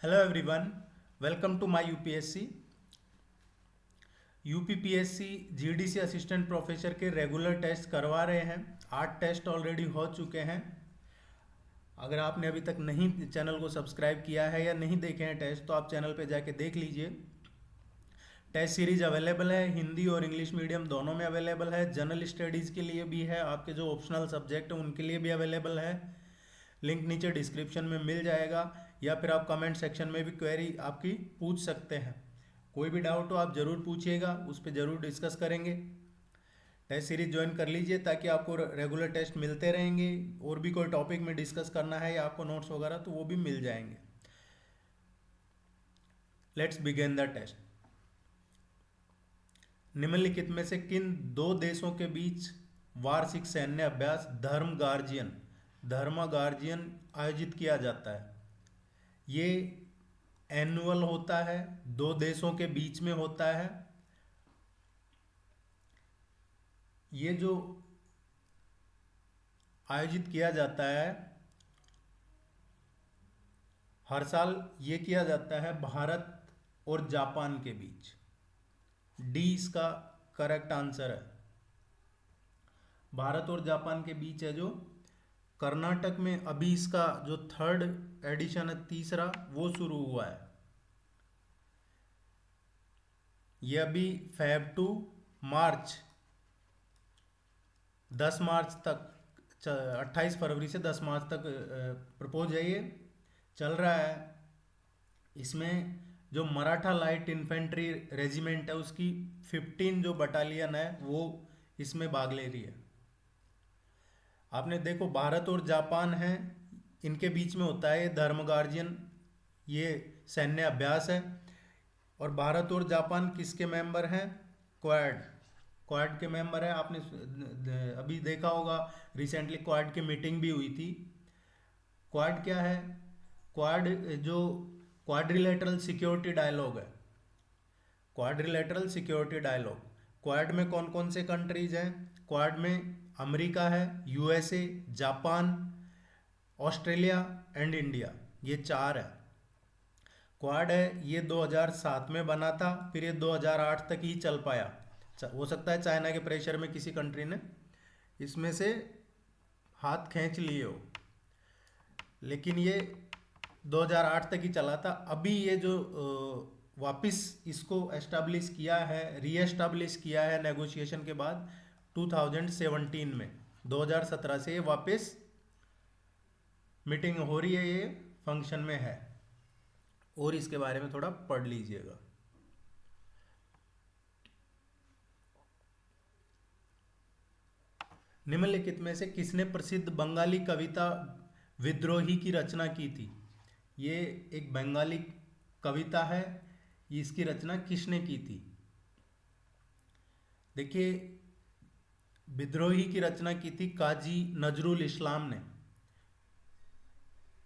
Hello everyone, welcome to my UPSC. UPPSC GDC assistant professor के regular test करवा रहे हैं। 8 टेस्ट ऑलरेडी हो चुके हैं। अगर आपने अभी तक नहीं चैनल को सब्सक्राइब किया है या नहीं देखे हैं टेस्ट, तो आप चैनल पे जाके देख लीजिए। टेस्ट सीरीज अवेलेबल है, हिंदी और इंग्लिश मीडियम दोनों में अवेलेबल है। जनरल स्टडीज़ के लिए भी है, आपके जो ऑप्शनल सब्जेक्ट हैं उनके लिए भी अवेलेबल है। लिंक नीचे डिस्क्रिप्शन में मिल जाएगा, या फिर आप कमेंट सेक्शन में भी क्वेरी आपकी पूछ सकते हैं। कोई भी डाउट हो आप ज़रूर पूछिएगा, उस पर ज़रूर डिस्कस करेंगे। टेस्ट सीरीज ज्वाइन कर लीजिए ताकि आपको रेगुलर टेस्ट मिलते रहेंगे। और भी कोई टॉपिक में डिस्कस करना है या आपको नोट्स वगैरह, तो वो भी मिल जाएंगे। Let's begin the test. निम्नलिखित में से किन दो देशों के बीच वार्षिक सैन्य अभ्यास धर्म गार्जियन आयोजित किया जाता है? ये एनुअल होता है, दो देशों के बीच में होता है। ये जो आयोजित किया जाता है हर साल, ये किया जाता है भारत और जापान के बीच। डी इसका करेक्ट आंसर है। भारत और जापान के बीच है जो कर्नाटक में। अभी इसका जो थर्ड एडिशन है, तीसरा, वो शुरू हुआ है। ये अभी फेब टू मार्च, 10 मार्च तक, 28 फरवरी से 10 मार्च तक प्रपोज है, ये चल रहा है। इसमें जो मराठा लाइट इन्फेंट्री रेजिमेंट है उसकी 15 जो बटालियन है वो इसमें भाग ले रही है। आपने देखो, भारत और जापान है, इनके बीच में होता है ये धर्म गार्जियन, ये सैन्य अभ्यास है। और भारत और जापान किसके मेंबर हैं? क्वाड। क्वाड के मेंबर है। आपने अभी देखा होगा, रिसेंटली क्वाड की मीटिंग भी हुई थी। क्वाड क्या है? क्वाड जो क्वाड्रिलेटरल सिक्योरिटी डायलॉग है, क्वाड्रिलेटरल सिक्योरिटी डायलॉग। क्वाड में कौन कौन से कंट्रीज हैं? क्वाड में अमेरिका है, USA, Japan, Australia and India, ये चार है। क्वाड है ये 2007 में बना था, फिर ये 2008 तक ही चल पाया। हो सकता है चाइना के प्रेशर में किसी कंट्री ने इसमें से हाथ खींच लिए हो, लेकिन ये 2008 तक ही चला था। अभी ये जो वापस इसको एस्टाब्लिश किया है, री एस्टाब्लिश किया है नेगोशिएशन के बाद 2017 में, 2017 से ये वापस मीटिंग हो रही है, ये फंक्शन में है। और इसके बारे में थोड़ा पढ़ लीजिएगा। निम्नलिखित में से किसने प्रसिद्ध बंगाली कविता विद्रोही की रचना की थी? ये एक बंगाली कविता है, इसकी रचना किसने की थी? देखिए, विद्रोही की रचना की थी काजी नजरुल इस्लाम ने।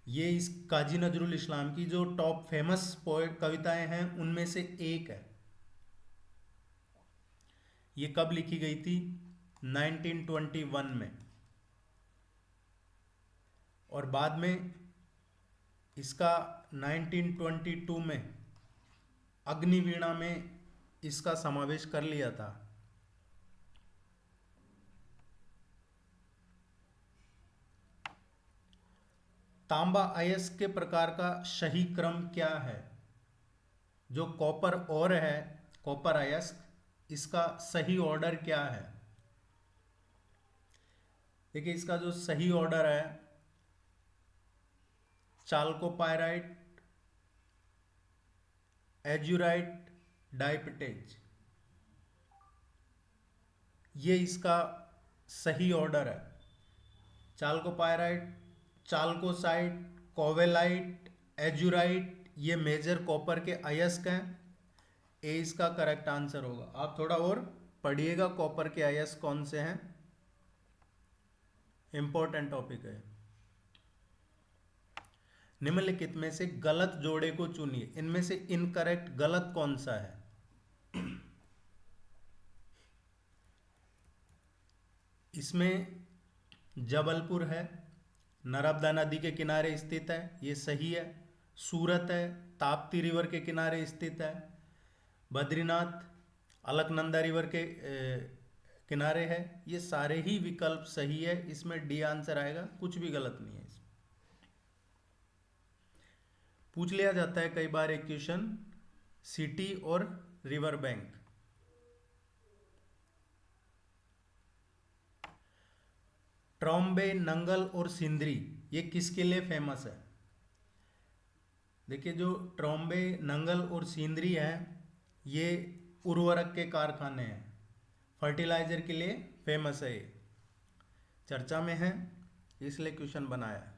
ये इस काजी नजरुल इस्लाम की जो टॉप फेमस पोएट कविताएं हैं उनमें से एक है। ये कब लिखी गई थी? 1921 में। और बाद में इसका 1922 में अग्निवीणा में इसका समावेश कर लिया था। तांबा अयस्क के प्रकार का सही क्रम क्या है? जो कॉपर और है, कॉपर अयस्क, इसका सही ऑर्डर क्या है? देखिए, इसका जो सही ऑर्डर है, चाल्कोपायराइट, एज्यूराइट, डाइप्टेज, ये इसका सही ऑर्डर है। चाल्कोपायराइट, चाल्कोसाइट, कोवेलाइट, एज्यूराइट, ये मेजर कॉपर के अयस्क हैं। ए इसका करेक्ट आंसर होगा। आप थोड़ा और पढ़िएगा कॉपर के अयस्क कौन से हैं, इंपॉर्टेंट टॉपिक है। निम्नलिखित में से गलत जोड़े को चुनिए। इनमें से इनकरेक्ट गलत कौन सा है? इसमें जबलपुर है, नर्मदा नदी के किनारे स्थित है, ये सही है। सूरत है, ताप्ती रिवर के किनारे स्थित है। बद्रीनाथ अलकनंदा रिवर के किनारे है। ये सारे ही विकल्प सही है, इसमें डी आंसर आएगा, कुछ भी गलत नहीं है इसमें। पूछ लिया जाता है कई बार एक क्वेश्चन, सिटी और रिवर बैंक। ट्रॉम्बे, नंगल और सिंदरी ये किसके लिए फेमस है? देखिए, जो ट्रॉम्बे, नंगल और सिंदरी है ये उर्वरक के कारखाने हैं, फर्टिलाइजर के लिए फेमस है, ये चर्चा में है, इसलिए क्वेश्चन बनाया है।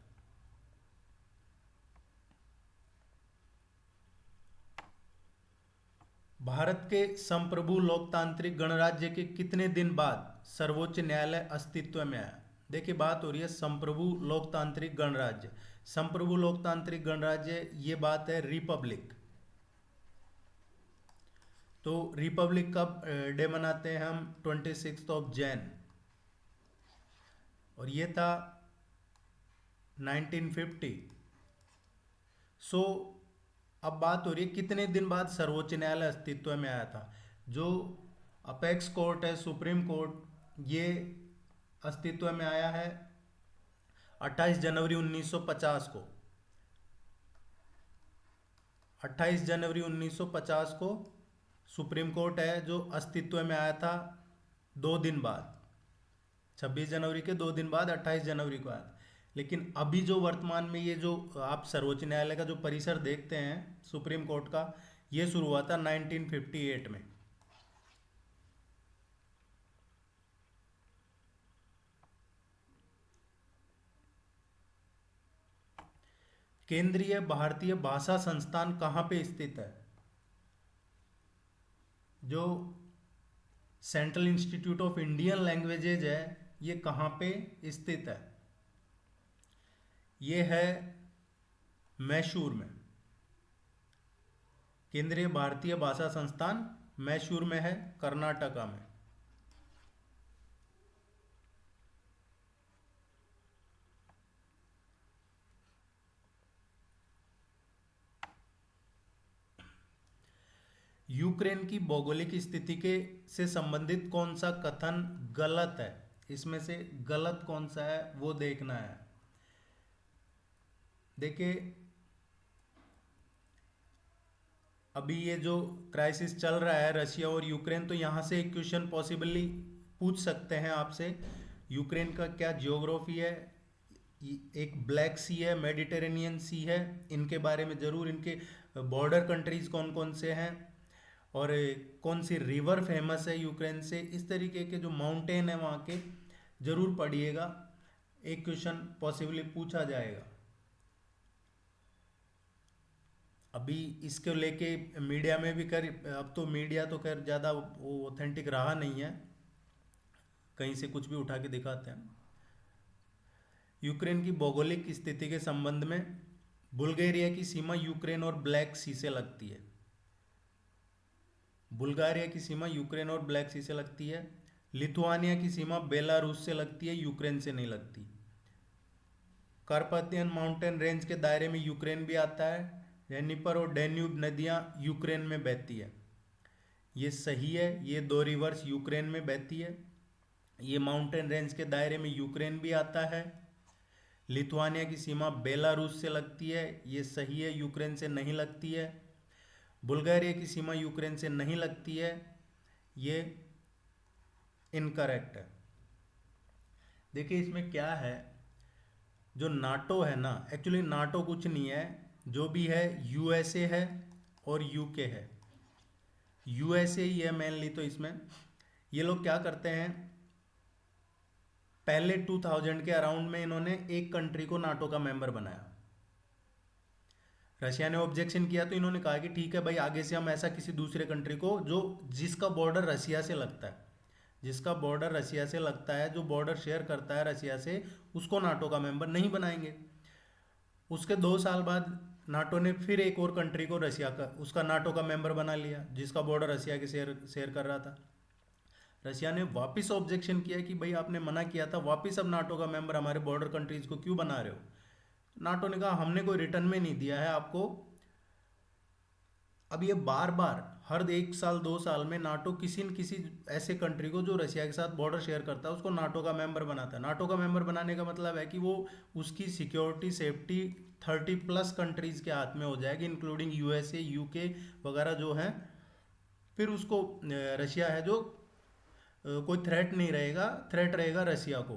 भारत के संप्रभु लोकतांत्रिक गणराज्य के कितने दिन बाद सर्वोच्च न्यायालय अस्तित्व में आया? देखिए, बात हो रही है संप्रभु लोकतांत्रिक गणराज्य। संप्रभु लोकतांत्रिक गणराज्य, ये बात है रिपब्लिक। तो रिपब्लिक कब डे मनाते हैं हम? 26 जैन, और ये था 1950। सो अब बात हो रही है कितने दिन बाद सर्वोच्च न्यायालय अस्तित्व में आया था। जो अपेक्स कोर्ट है, सुप्रीम कोर्ट, ये अस्तित्व में आया है 28 जनवरी 1950 को। 28 जनवरी 1950 को सुप्रीम कोर्ट है जो अस्तित्व में आया था 2 दिन बाद, 26 जनवरी के 2 दिन बाद 28 जनवरी को आया था। लेकिन अभी जो वर्तमान में ये जो आप सर्वोच्च न्यायालय का जो परिसर देखते हैं सुप्रीम कोर्ट का, ये शुरू हुआ था 1958 में। केंद्रीय भारतीय भाषा संस्थान कहाँ पे स्थित है? जो central institute of Indian languages है, ये कहाँ पे स्थित है? ये है मैसूर में। केंद्रीय भारतीय भाषा संस्थान मैसूर में है, कर्नाटका में। यूक्रेन की भौगोलिक स्थिति के से संबंधित कौन सा कथन गलत है? इसमें से गलत कौन सा है वो देखना है। देखिए, अभी ये जो क्राइसिस चल रहा है रशिया और यूक्रेन, तो यहाँ से एक क्वेश्चन पॉसिबली पूछ सकते हैं आपसे। यूक्रेन का क्या जियोग्राफी है? एक ब्लैक सी है, मेडिटेरेनियन सी है, इनके बारे में जरूर, इनके बॉर्डर कंट्रीज कौन कौन से हैं, और कौन सी रिवर फेमस है यूक्रेन से, इस तरीके के जो माउंटेन है वहाँ के जरूर पढ़िएगा। एक क्वेश्चन पॉसिबली पूछा जाएगा। अभी इसको लेके मीडिया में भी अब तो मीडिया तो खैर ज़्यादा वो ऑथेंटिक रहा नहीं है, कहीं से कुछ भी उठा के दिखाते हैं। यूक्रेन की भौगोलिक स्थिति के संबंध में, बुल्गारिया की सीमा यूक्रेन और ब्लैक सी से लगती है। बुल्गारिया की सीमा यूक्रेन और ब्लैक सी से लगती है। लिथुआनिया की सीमा बेलारूस से लगती है, यूक्रेन से नहीं लगती। कार्पाथियन माउंटेन रेंज के दायरे में यूक्रेन भी आता है। डेनिपर और डेन्यूब नदियां यूक्रेन में बहती है, ये सही है। ये 2 रिवर्स यूक्रेन में बहती है। ये माउंटेन रेंज के दायरे में यूक्रेन भी आता है। लिथुआनिया की सीमा बेलारूस से लगती है, ये सही है, यूक्रेन से नहीं लगती है। बुल्गारिया की सीमा यूक्रेन से नहीं लगती है, ये इनकरेक्ट है। देखिए, इसमें क्या है, जो नाटो है ना, एक्चुअली नाटो कुछ नहीं है, जो भी है यूएसए है और यूके है। यूएसए ही है मेनली। तो इसमें ये लोग क्या करते हैं, पहले 2000 के अराउंड में इन्होंने एक कंट्री को नाटो का मेंबर बनाया। रशिया ने ऑब्जेक्शन किया तो इन्होंने कहा कि ठीक है भाई, आगे से हम ऐसा किसी दूसरे कंट्री को जो जिसका बॉर्डर रशिया से लगता है, जिसका बॉर्डर रशिया से लगता है, जो बॉर्डर शेयर करता है रशिया से, उसको नाटो का मेंबर नहीं बनाएंगे। उसके 2 साल बाद नाटो ने फिर एक और कंट्री को रशिया का, उसका नाटो का मेंबर बना लिया, जिसका बॉर्डर रशिया के शेयर कर रहा था। रशिया ने वापस ऑब्जेक्शन किया कि भाई आपने मना किया था, वापस अब नाटो का मेंबर हमारे बॉर्डर कंट्रीज को क्यों बना रहे हो? नाटो ने कहा हमने कोई रिटर्न में नहीं दिया है आपको। अब ये बार बार हर 1 साल 2 साल में नाटो किसी न किसी ऐसे कंट्री को जो रशिया के साथ बॉर्डर शेयर करता है उसको नाटो का मेंबर बनाता है। नाटो का मेंबर बनाने का मतलब है कि वो उसकी सिक्योरिटी सेफ्टी 30+ कंट्रीज के हाथ में हो जाएगी, इंक्लूडिंग यूएसए यूके वगैरह जो हैं। फिर उसको रशिया है जो कोई थ्रेट नहीं रहेगा, थ्रेट रहेगा रशिया को।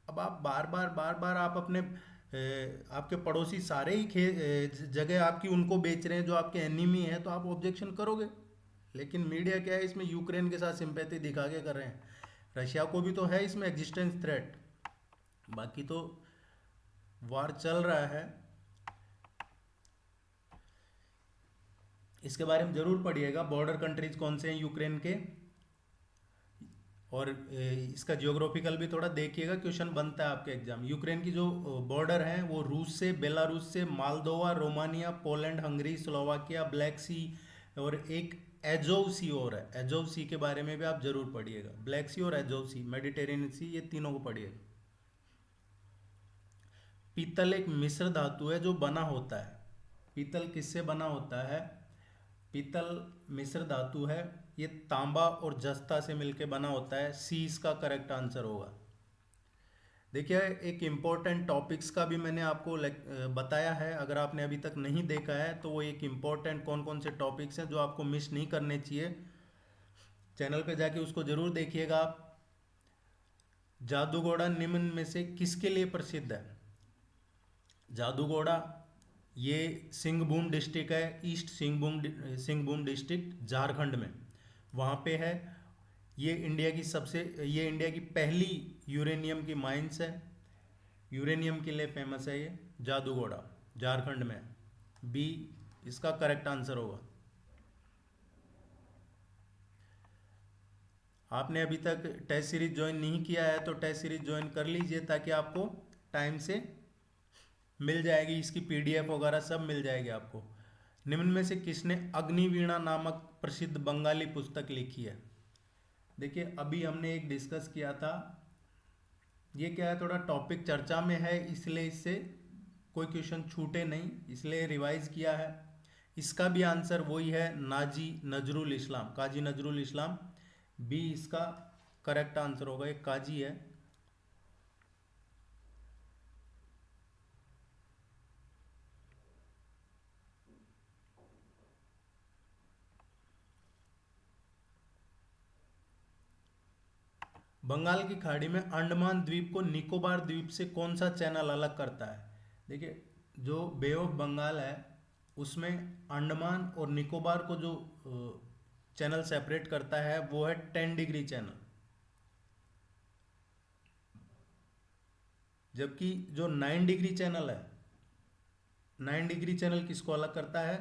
अब आप बार बार आप अपने आपके पड़ोसी सारे ही जगह आपकी उनको बेच रहे हैं जो आपके एनिमी है, तो आप ऑब्जेक्शन करोगे। लेकिन मीडिया क्या है इसमें, यूक्रेन के साथ सिंपैथी दिखा के कर रहे हैं। रशिया को भी तो है इसमें एग्जिस्टेंस थ्रेट। बाकी तो वार चल रहा है, इसके बारे में जरूर पढ़िएगा। बॉर्डर कंट्रीज कौन से हैं यूक्रेन के, और इसका जियोग्राफिकल भी थोड़ा देखिएगा, क्वेश्चन बनता है आपके एग्जाम। यूक्रेन की जो बॉर्डर है वो रूस से, बेलारूस से, Moldova, Romania, Poland, Hungary, Slovakia, Black Sea और एक एजोव सी और है। एजोव सी के बारे में भी आप जरूर पढ़िएगा। ब्लैक सी और एजोव सी, मेडिटेरेनियन सी, ये तीनों को पढ़िएगा। पीतल एक मिश्र धातु है जो बना होता है। पीतल किससे बना होता है? पीतल मिश्र धातु है, ये तांबा और जस्ता से मिलके बना होता है। सी इसका करेक्ट आंसर होगा। देखिए एक इम्पोर्टेंट टॉपिक्स का भी मैंने आपको बताया है, अगर आपने अभी तक नहीं देखा है तो वो एक इम्पोर्टेंट कौन कौन से टॉपिक्स हैं जो आपको मिस नहीं करने चाहिए, चैनल पे जाके उसको जरूर देखिएगा आप। जादूगोड़ा निम्न में से किसके लिए प्रसिद्ध है? जादूगोड़ा ये सिंहभूम डिस्ट्रिक्ट है, ईस्ट सिंहभूम डिस्ट्रिक्ट झारखंड में, वहाँ पे है। ये इंडिया की पहली यूरेनियम की माइंस है, यूरेनियम के लिए फेमस है ये जादूगोड़ा, झारखंड में। बी इसका करेक्ट आंसर होगा। आपने अभी तक टेस्ट सीरीज ज्वाइन नहीं किया है तो टेस्ट सीरीज ज्वाइन कर लीजिए, ताकि आपको टाइम से मिल जाएगी, इसकी पीडीएफ वगैरह सब मिल जाएगी आपको। निम्न में से किसने अग्निवीणा नामक प्रसिद्ध बंगाली पुस्तक लिखी है? देखिए अभी हमने एक डिस्कस किया था, ये क्या है थोड़ा टॉपिक चर्चा में है इसलिए इससे कोई क्वेश्चन छूटे नहीं, इसलिए रिवाइज किया है। इसका भी आंसर वही है, नाजी नजरुल इस्लाम, काजी नजरुल इस्लाम। बी इसका करेक्ट आंसर होगा, एक काजी है। बंगाल की खाड़ी में अंडमान द्वीप को निकोबार द्वीप से कौन सा चैनल अलग करता है? देखिए जो बे ऑफ बंगाल है उसमें अंडमान और निकोबार को जो चैनल सेपरेट करता है वो है 10 डिग्री चैनल। जबकि जो 9 डिग्री चैनल है, 9 डिग्री चैनल किसको अलग करता है?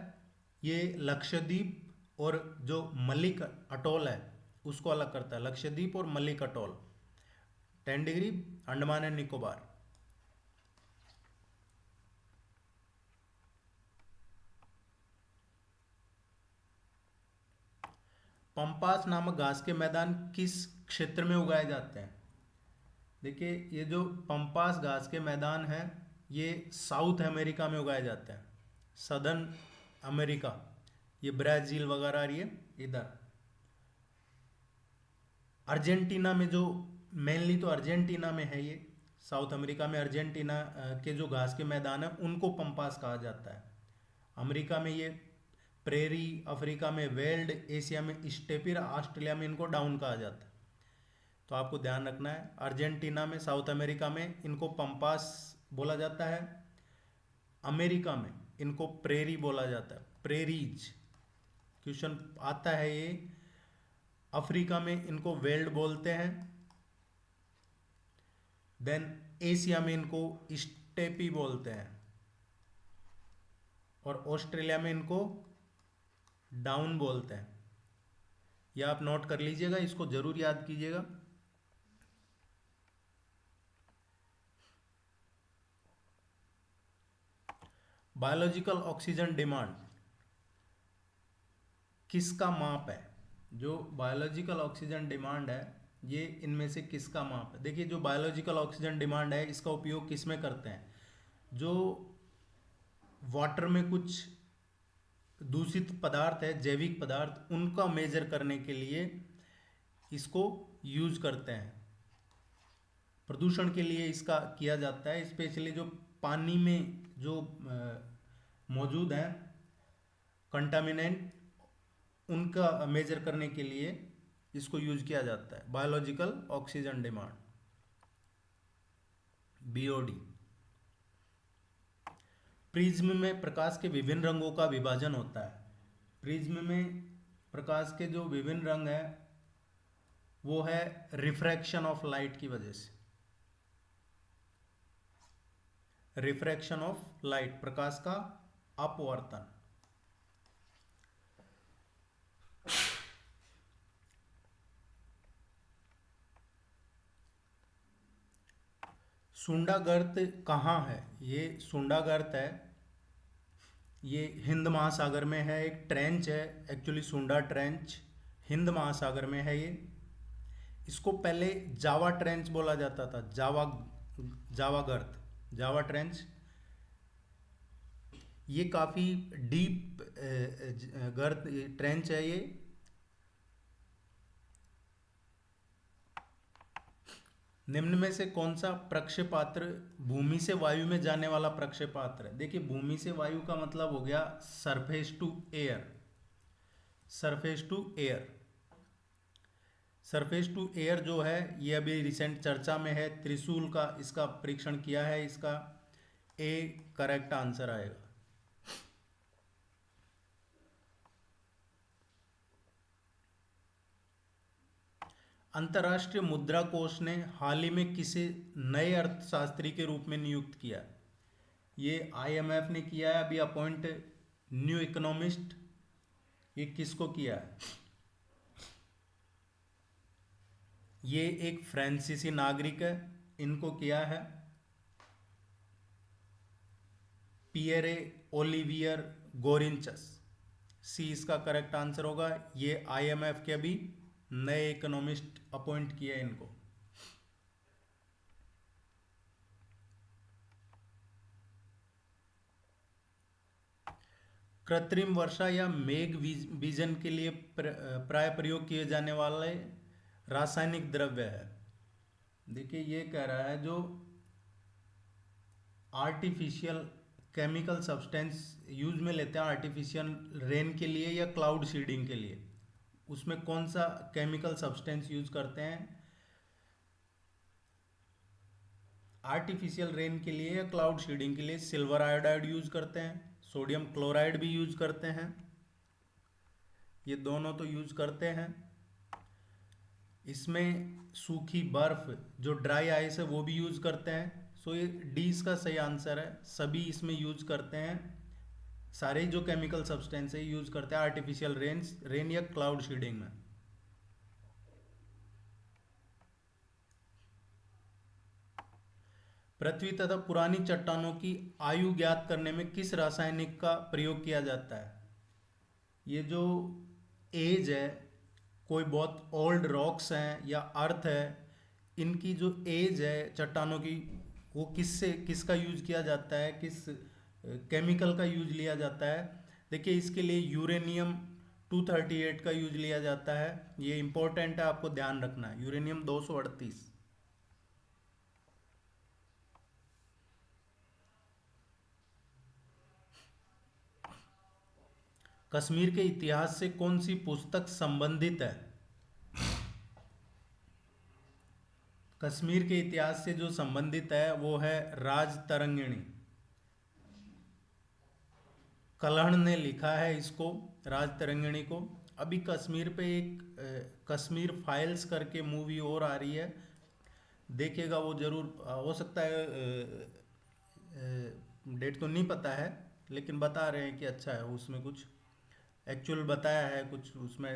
ये लक्षद्वीप और जो मलिक अटोल है उसको अलग करता है, लक्षद्वीप और Malik atoll. 10 degree Andaman and Nicobar. Pampas नामक घास के मैदान किस क्षेत्र में उगाए जाते हैं? देखिए ये जो पंपास घास के मैदान हैं ये साउथ अमेरिका में उगाए जाते हैं, सदर्न अमेरिका, ये ब्राज़ील वगैरह आ रही है इधर। अर्जेंटीना में जो मेनली तो अर्जेंटीना में है ये, साउथ अमेरिका में अर्जेंटीना के जो घास के मैदान है उनको पंपास कहा जाता है। अमेरिका में ये प्रेरी, अफ्रीका में वेल्ड, एशिया में स्टेपिर, ऑस्ट्रेलिया में इनको डाउन कहा जाता है। तो आपको ध्यान रखना है, अर्जेंटीना में, साउथ अमेरिका में इनको पंपास बोला जाता है, अमेरिका में इनको प्रेरी बोला जाता है, प्रेरीज। क्वेश्चन आता है ये। अफ्रीका में इनको वेल्ड बोलते हैं, देन एशिया में इनको स्टेपी बोलते हैं, और ऑस्ट्रेलिया में इनको डाउन बोलते हैं। यह आप नोट कर लीजिएगा, इसको जरूर याद कीजिएगा। बायोलॉजिकल ऑक्सीजन डिमांड किसका माप है? जो बायोलॉजिकल ऑक्सीजन डिमांड है ये इनमें से किसका माप है? देखिए जो बायोलॉजिकल ऑक्सीजन डिमांड है इसका उपयोग किस में करते हैं? जो वाटर में कुछ दूषित पदार्थ है, जैविक पदार्थ, उनका मेजर करने के लिए इसको यूज करते हैं। प्रदूषण के लिए इसका किया जाता है, स्पेशली जो पानी में जो मौजूद है कंटामिनेंट, उनका मेजर करने के लिए इसको यूज किया जाता है। Biological oxygen demand, BOD. Prism में प्रकाश के विभिन्न रंगों का विभाजन होता है। प्रिज्म में प्रकाश के जो विभिन्न रंग है वो है रिफ्रैक्शन ऑफ लाइट की वजह से। रिफ्रैक्शन ऑफ लाइट, प्रकाश का अपवर्तन। सुंडागर्त कहाँ है? ये सुंडागर्त है, ये हिंद महासागर में है, एक ट्रेंच है एक्चुअली, सुंडा ट्रेंच हिंद महासागर में है ये। इसको पहले जावा ट्रेंच बोला जाता था, जावा गर्त, जावा ट्रेंच। ये काफ़ी डीप गर्त ट्रेंच है ये। निम्न में से कौन सा प्रक्षेपात्र भूमि से वायु में जाने वाला प्रक्षेपात्र है? देखिए, भूमि से वायु का मतलब हो गया surface to air. Surface to air, surface to air जो है ये अभी रिसेंट चर्चा में है। त्रिशूल का इसका परीक्षण किया है, इसका ए करेक्ट आंसर आएगा। अंतर्राष्ट्रीय मुद्रा कोष ने हाल ही में किसे नए अर्थशास्त्री के रूप में नियुक्त किया? ये आईएमएफ ने किया है अभी अपॉइंट, न्यू इकोनॉमिस्ट। ये किसको किया है? ये एक फ्रांसीसी नागरिक है, इनको किया है पियरे ओलिवियर गोरिंचस। सी इसका करेक्ट आंसर होगा। ये आईएमएफ के अभी नए इकोनॉमिस्ट अपॉइंट किए इनको। कृत्रिम वर्षा या मेघ बीजन के लिए प्राय प्रयोग किए जाने वाले रासायनिक द्रव्य है। देखिए, ये कह रहा है जो आर्टिफिशियल केमिकल सब्सटेंस यूज में लेते हैं आर्टिफिशियल रेन के लिए या क्लाउड सीडिंग के लिए, उसमें कौन सा केमिकल सब्सटेंस यूज करते हैं? आर्टिफिशियल रेन के लिए या क्लाउड सीडिंग के लिए सिल्वर आयोडाइड यूज करते हैं, सोडियम क्लोराइड भी यूज करते हैं, ये दोनों तो यूज करते हैं। इसमें सूखी बर्फ जो ड्राई आइस है वो भी यूज करते हैं। सो ये डी इसका सही आंसर है, सभी इसमें यूज करते हैं। सारे जो केमिकल सब्सटेंस है यूज करते हैं आर्टिफिशियल रेन या क्लाउड सीडिंग में। पृथ्वी तथा पुरानी चट्टानों की आयु ज्ञात करने में किस रासायनिक का प्रयोग किया जाता है? ये जो एज है, कोई बहुत ओल्ड रॉक्स हैं या अर्थ है, इनकी जो एज है चट्टानों की, वो किसका यूज किया जाता है, किस केमिकल का यूज लिया जाता है? देखिए, इसके लिए यूरेनियम 238 का यूज लिया जाता है। ये इंपॉर्टेंट है, आपको ध्यान रखना है, यूरेनियम 238। कश्मीर के इतिहास से कौन सी पुस्तक संबंधित है? कश्मीर के इतिहास से जो संबंधित है वो है राजतरंगिणी। कलहण ने लिखा है इसको, राजतरंगिणी को। अभी कश्मीर पे एक कश्मीर फाइल्स करके मूवी और आ रही है, देखिएगा वो जरूर। हो सकता है डेट तो नहीं पता है, लेकिन बता रहे हैं कि अच्छा है, उसमें कुछ एक्चुअल बताया है, कुछ उसमें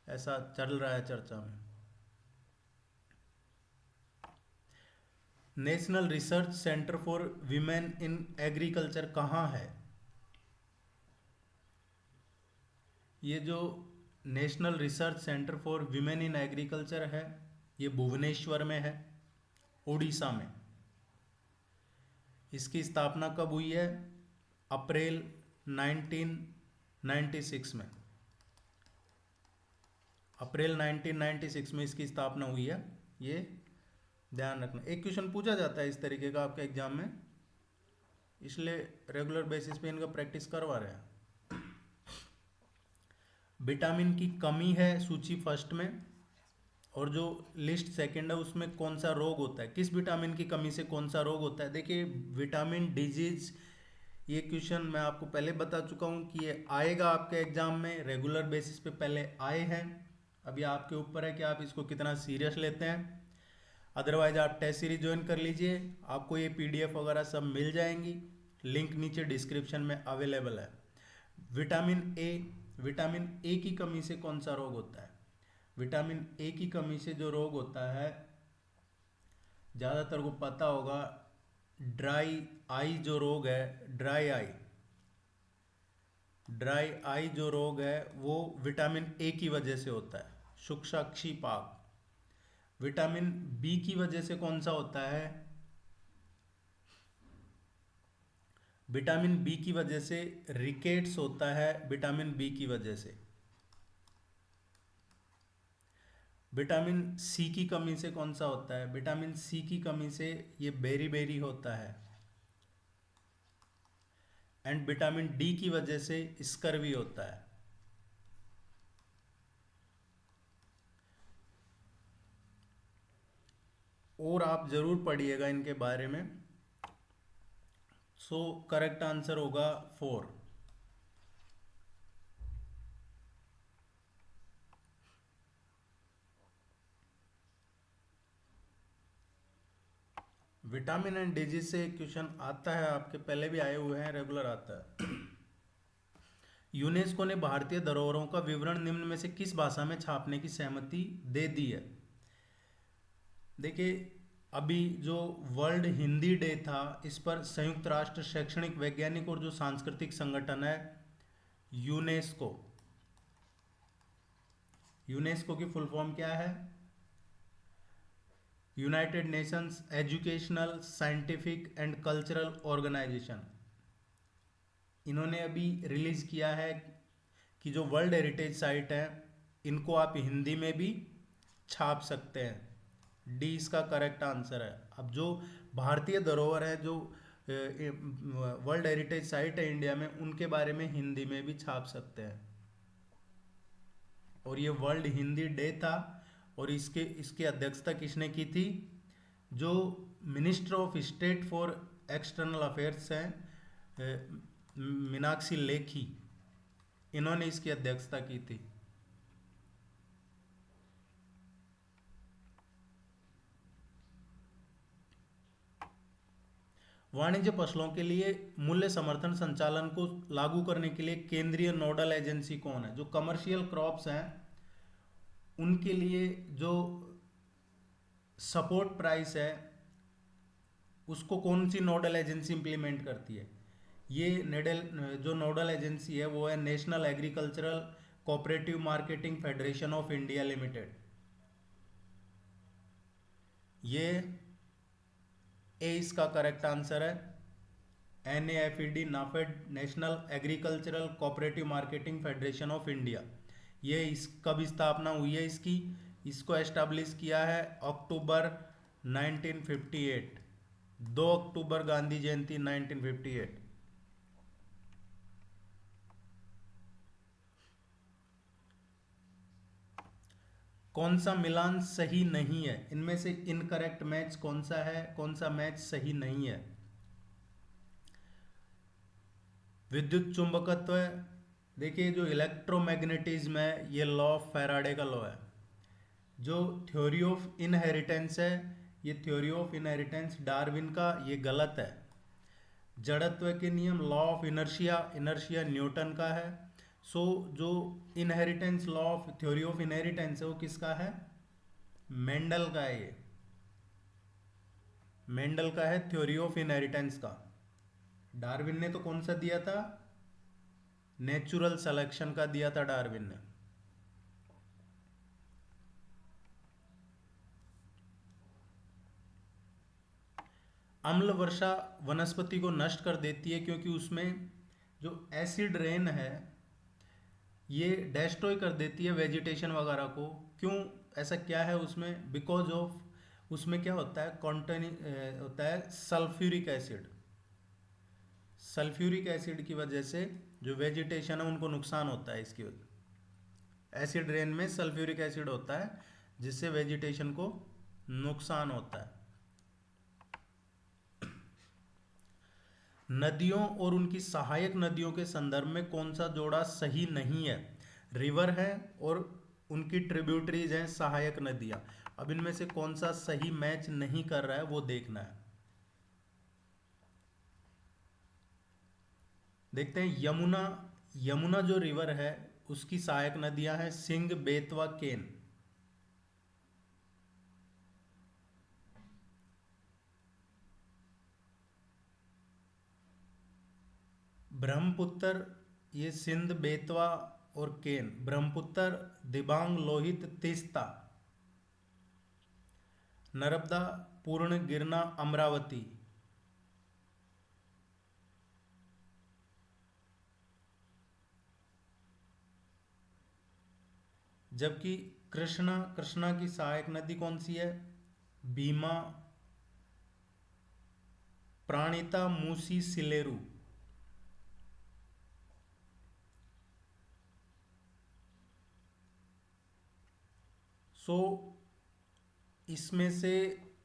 ऐसा चल रहा है चर्चा में। National research centre for women in agriculture कहाँ है? ये जो national research centre for women in agriculture है, ये भुवनेश्वर में है, उड़ीसा में। इसकी स्थापना कब हुई है? अप्रैल 1996 में। अप्रैल 1996 में इसकी स्थापना हुई है, ये ध्यान रखना। एक क्वेश्चन पूछा जाता है इस तरीके का आपके एग्जाम में, इसलिए रेगुलर बेसिस पे इनका प्रैक्टिस करवा रहे हैं। विटामिन की कमी है सूची फर्स्ट में, और जो लिस्ट सेकंड है उसमें कौन सा रोग होता है, किस विटामिन की कमी से कौन सा रोग होता है। देखिए विटामिन डिजीज, ये क्वेश्चन मैं आपको पहले बता चुका हूँ कि ये आएगा आपके एग्जाम में, रेगुलर बेसिस पे पहले आए हैं। अभी आपके ऊपर है कि आप इसको कितना सीरियस लेते हैं। अदरवाइज आप टेस्ट सीरीज ज्वाइन कर लीजिए, आपको ये पीडीएफ वगैरह सब मिल जाएंगी, लिंक नीचे डिस्क्रिप्शन में अवेलेबल है। विटामिन ए, विटामिन ए की कमी से कौन सा रोग होता है? विटामिन ए की कमी से जो रोग होता है, ज़्यादातर को पता होगा, ड्राई आई जो रोग है, ड्राई आई, ड्राई आई जो रोग है वो विटामिन ए की वजह से होता है, शुष्काक्षिपाक। विटामिन बी की वजह से कौन सा होता है? विटामिन बी की वजह से रिकेट्स होता है, विटामिन बी की वजह से। विटामिन सी की कमी से कौन सा होता है? विटामिन सी की कमी से ये बेरी होता है। एंड विटामिन डी की वजह से स्कर्वी होता है। और आप जरूर पढ़िएगा इनके बारे में। सो करेक्ट आंसर होगा 4। विटामिन एंड डिजीज से क्वेश्चन आता है आपके, पहले भी आए हुए हैं, रेगुलर आता है। यूनेस्को ने भारतीय धरोहरों का विवरण निम्न में से किस भाषा में छापने की सहमति दे दी है? देखिए अभी जो वर्ल्ड हिंदी डे था, इस पर संयुक्त राष्ट्र शैक्षणिक, वैज्ञानिक और जो सांस्कृतिक संगठन है यूनेस्को, यूनेस्को की फुल फॉर्म क्या है? United Nations educational, scientific and cultural organization. इन्होंने अभी रिलीज किया है कि जो वर्ल्ड हेरिटेज साइट है इनको आप हिंदी में भी छाप सकते हैं। डी इसका करेक्ट आंसर है। अब जो भारतीय धरोहर है, जो वर्ल्ड हेरिटेज साइट है इंडिया में, उनके बारे में हिंदी में भी छाप सकते हैं। और ये वर्ल्ड हिंदी डे था, और इसके इसकी अध्यक्षता किसने की थी? जो minister of state for external affairs हैं, मीनाक्षी लेखी, इन्होंने इसकी अध्यक्षता की थी। वाणिज्य फसलों के लिए मूल्य समर्थन संचालन को लागू करने के लिए केंद्रीय नोडल एजेंसी कौन है? जो कमर्शियल क्रॉप्स हैं उनके लिए जो सपोर्ट प्राइस है उसको कौन सी नोडल एजेंसी इंप्लीमेंट करती है? ये जो नोडल एजेंसी है वो है national agricultural cooperative marketing federation of India limited. ये ए इसका करेक्ट आंसर है। NAFED, NAFED, national agricultural cooperative marketing federation of India, ये इस कब स्थापना हुई है इसकी? इसको एस्टैब्लिश किया है अक्टूबर 1958, 2 अक्टूबर गांधी जयंती 1958। कौन सा मिलान सही नहीं है? इनमें से इनकरेक्ट मैच कौन सा है, कौन सा मैच सही नहीं है? विद्युत चुंबकत्व। देखिए जो इलेक्ट्रोमैग्नेटिज्म है ये लॉ ऑफ फैराडे का लॉ है। जो थ्योरी ऑफ इनहेरिटेंस है, ये थ्योरी ऑफ इनहेरिटेंस डार्विन का, ये गलत है। जड़त्व के नियम, law of inertia, inertia Newton का है। सो जो inheritance, law of theory of inheritance है वो किसका है? मेंडल का है। ये मेंडल का है थ्योरी ऑफ इनहेरिटेंस का। डार्विन ने तो कौन सा दिया था? नेचुरल सिलेक्शन का दिया था डार्विन ने। अम्ल वर्षा वनस्पति को नष्ट कर देती है, क्योंकि उसमें जो एसिड रेन है ये डेस्ट्रॉय कर देती है वेजिटेशन वगैरह को। क्यों, ऐसा क्या है उसमें? बिकॉज ऑफ उसमें क्या होता है, कॉन्टेन होता है सल्फ्यूरिक एसिड। सल्फ्यूरिक एसिड की वजह से जो वेजिटेशन है उनको नुकसान होता है। इसकी वजह एसिड रेन में सल्फ्यूरिक एसिड होता है जिससे वेजिटेशन को नुकसान होता है। नदियों और उनकी सहायक नदियों के संदर्भ में कौन सा जोड़ा सही नहीं है? रिवर है और उनकी ट्रिब्यूटरीज हैं सहायक नदियां। अब इनमें से कौन सा सही मैच नहीं कर रहा है वो देखना है। देखते हैं यमुना। यमुना जो रिवर है उसकी सहायक नदियां हैं सिंध, बेतवा, केन। ब्रह्मपुत्र, ये सिंध, बेतवा और केन। ब्रह्मपुत्र, दिबांग, लोहित, तीस्ता। नर्मदा, पूर्ण, गिरना, अमरावती। जबकि कृष्णा, कृष्णा की सहायक नदी कौन सी है? भीमा, प्राणिता, मूसी, सिलेरू। सो इसमें से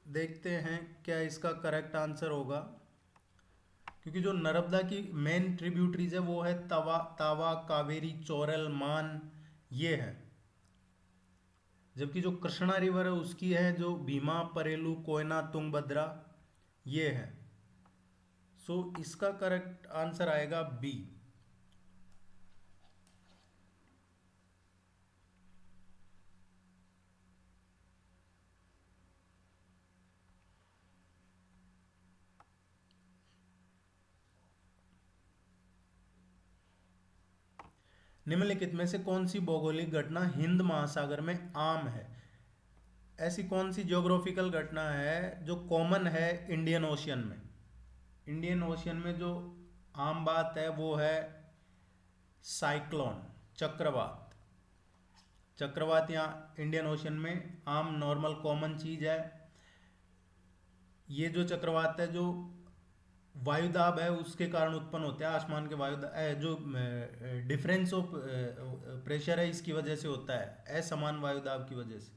देखते हैं क्या इसका करेक्ट आंसर होगा, क्योंकि जो नर्मदा की मेन ट्रिब्यूटरीज है वो है तावा, कावेरी, चोरल, मान, ये है। जबकि जो कृष्णा रिवर है उसकी है जो भीमा, परेलू, कोयना, तुंगभद्रा, ये है। सो इसका करेक्ट आंसर आएगा बी। निम्नलिखित में से कौन सी भौगोलिक घटना हिंद महासागर में आम है? ऐसी कौन सी ज्योग्राफिकल घटना है जो कॉमन है इंडियन ओशियन में? इंडियन ओशियन में जो आम बात है वो है साइक्लोन, चक्रवात। चक्रवात यहाँ इंडियन ओशियन में आम नॉर्मल कॉमन चीज है। ये जो चक्रवात है जो वायुदाब है उसके कारण उत्पन्न होते हैं। आसमान के वायुदाब जो डिफरेंस ऑफ प्रेशर है इसकी वजह से होता है, असमान वायुदाब की वजह से।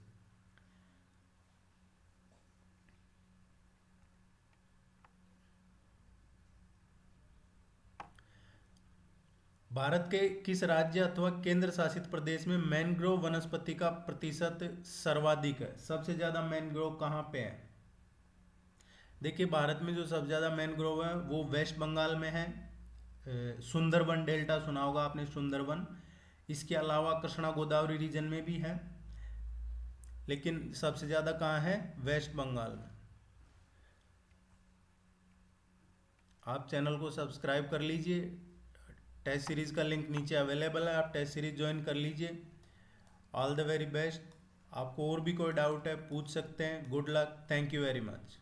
भारत के किस राज्य अथवा केंद्र शासित प्रदेश में मैंग्रोव वनस्पति का प्रतिशत सर्वाधिक है? सबसे ज्यादा मैंग्रोव कहाँ पे है? देखिए भारत में जो सबसे ज़्यादा मैनग्रोव है वो वेस्ट बंगाल में है। सुंदरबन डेल्टा सुना होगा आपने, सुंदरबन। इसके अलावा कृष्णा गोदावरी रीजन में भी है, लेकिन सबसे ज़्यादा कहाँ है? वेस्ट बंगाल में। आप चैनल को सब्सक्राइब कर लीजिए। टेस्ट सीरीज़ का लिंक नीचे अवेलेबल है, आप टेस्ट सीरीज़ ज्वाइन कर लीजिए। All the very best. आपको और भी कोई डाउट है पूछ सकते हैं। Good luck, thank you very much.